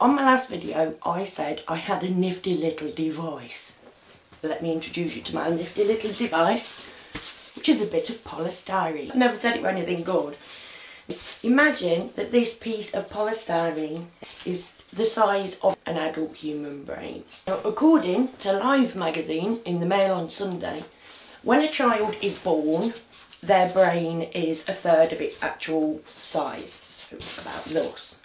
On my last video, I said I had a nifty little device. Let me introduce you to my nifty little device, which is a bit of polystyrene. I never said it was anything good. Imagine that this piece of polystyrene is the size of an adult human brain. Now, according to Life magazine in the Mail on Sunday, when a child is born, their brain is a third of its actual size, so about thus.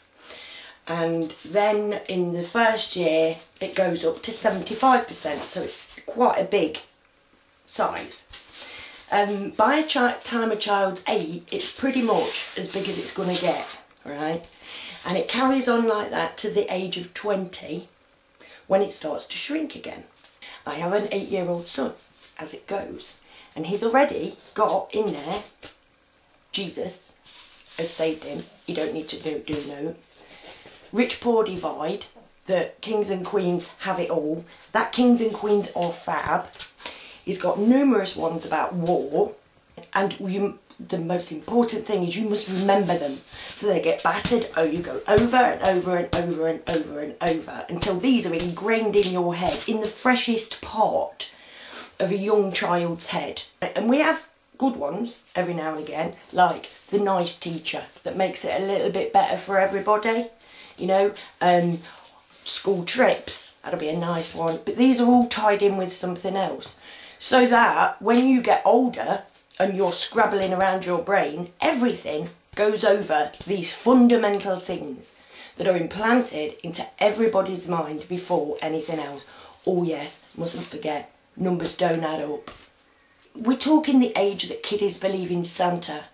And then in the first year it goes up to 75%, so it's quite a big size. By the time a child's 8, it's pretty much as big as it's going to get, right? And it carries on like that to the age of 20, when it starts to shrink again. I have an 8-year-old son, as it goes, and he's already got in there, Jesus has saved him, you don't need to do no. Rich poor divide, that kings and queens have it all, that kings and queens are fab. He's got numerous ones about war, and the most important thing is you must remember them, so they get battered. Oh, you go over and over and over and over and over until these are ingrained in your head, in the freshest part of a young child's head. And we have good ones every now and again, like the nice teacher that makes it a little bit better for everybody. You know, school trips, that'll be a nice one. But these are all tied in with something else. So that when you get older and you're scrabbling around your brain, everything goes over these fundamental things that are implanted into everybody's mind before anything else. Oh yes, mustn't forget, numbers don't add up. We're talking the age that kiddies believe in Santa.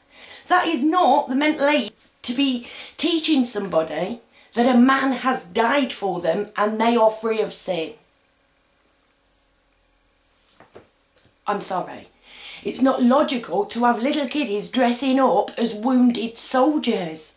That is not the mental age to be teaching somebody that a man has died for them and they are free of sin. I'm sorry. It's not logical to have little kiddies dressing up as wounded soldiers.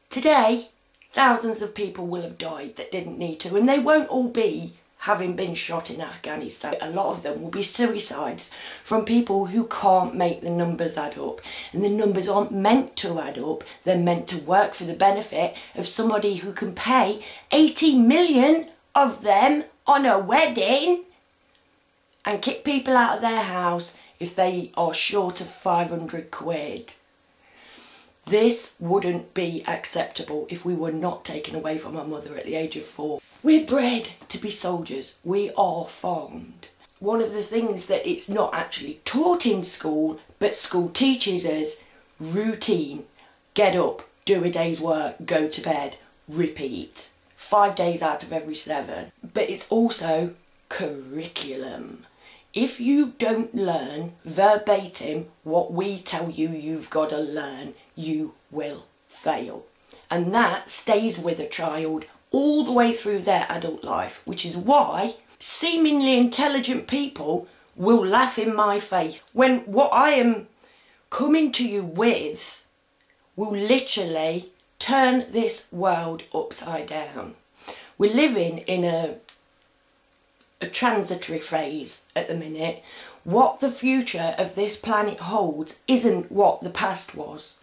Today, thousands of people will have died that didn't need to, and they won't all be having been shot in Afghanistan. A lot of them will be suicides from people who can't make the numbers add up. And the numbers aren't meant to add up, they're meant to work for the benefit of somebody who can pay 80 million of them on a wedding and kick people out of their house if they are short of 500 quid. This wouldn't be acceptable if we were not taken away from our mother at the age of 4. We're bred to be soldiers. We are farmed. One of the things that it's not actually taught in school, but school teaches us, routine. Get up, do a day's work, go to bed, repeat. 5 days out of every 7. But it's also curriculum. If you don't learn verbatim what we tell you you've got to learn, you will fail. And that stays with a child all the way through their adult life, which is why seemingly intelligent people will laugh in my face when what I am coming to you with will literally turn this world upside down. We're living in a transitory phase at the minute. What the future of this planet holds isn't what the past was.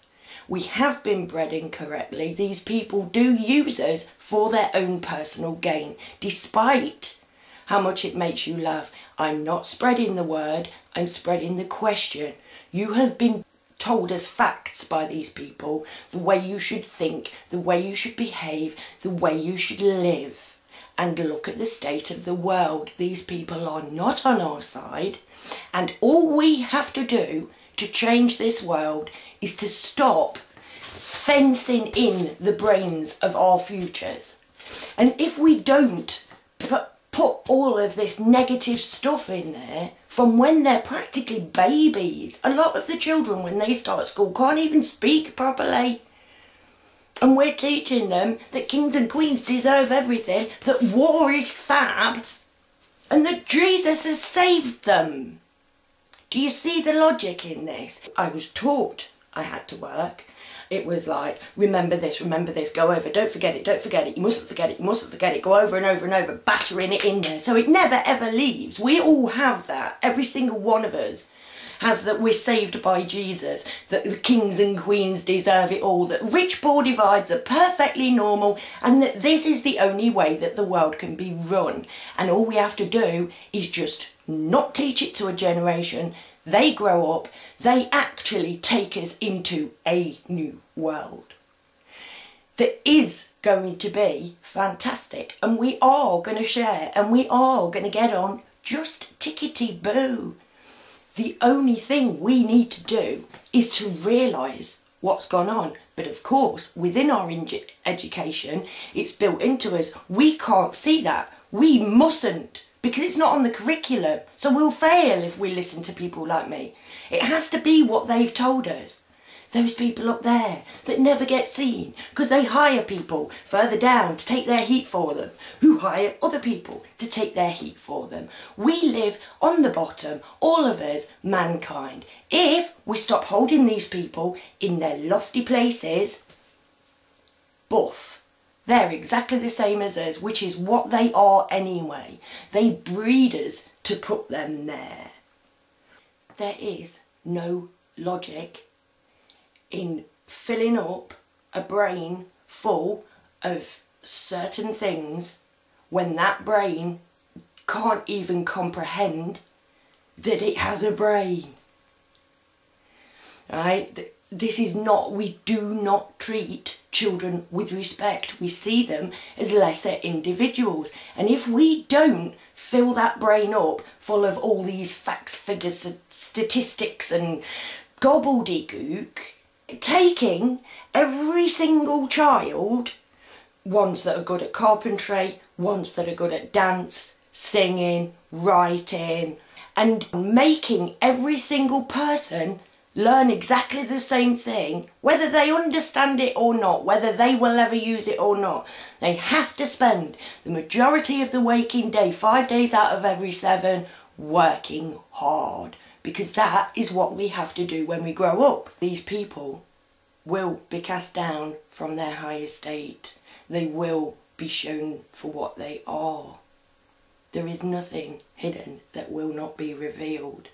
We have been bred incorrectly. These people do use us for their own personal gain, despite how much it makes you laugh. I'm not spreading the word, I'm spreading the question. You have been told as facts by these people the way you should think, the way you should behave, the way you should live. And look at the state of the world. These people are not on our side, and all we have to do to change this world is to stop fencing in the brains of our futures. And if we don't put all of this negative stuff in there from when they're practically babies, a lot of the children when they start school can't even speak properly. And we're teaching them that kings and queens deserve everything, that war is fab, and that Jesus has saved them. Do you see the logic in this? I was taught I had to work. It was like, remember this, go over, don't forget it, you mustn't forget it, go over and over and over, battering it in there. So it never ever leaves. We all have that, every single one of us has that we're saved by Jesus, that the kings and queens deserve it all, that rich poor divides are perfectly normal, and that this is the only way that the world can be run. And all we have to do is just not teach it to a generation. They grow up, they actually take us into a new world that is going to be fantastic, and we are going to share, and we are going to get on just tickety-boo. The only thing we need to do is to realise what's gone on. But of course, within our education, it's built into us. We can't see that. We mustn't, because it's not on the curriculum. So we'll fail if we listen to people like me. It has to be what they've told us. Those people up there that never get seen because they hire people further down to take their heat for them, who hire other people to take their heat for them. We live on the bottom, all of us, mankind. If we stop holding these people in their lofty places, buff, they're exactly the same as us, which is what they are anyway. They breed us to put them there. There is no logic in filling up a brain full of certain things when that brain can't even comprehend that it has a brain. Right? This is not, we do not treat children with respect. We see them as lesser individuals. And if we don't fill that brain up full of all these facts, figures, statistics and gobbledygook, taking every single child, ones that are good at carpentry, ones that are good at dance, singing, writing, and making every single person learn exactly the same thing, whether they understand it or not, whether they will ever use it or not. They have to spend the majority of the waking day, 5 days out of every 7, working hard. Because that is what we have to do when we grow up. These people will be cast down from their high estate. They will be shown for what they are. There is nothing hidden that will not be revealed.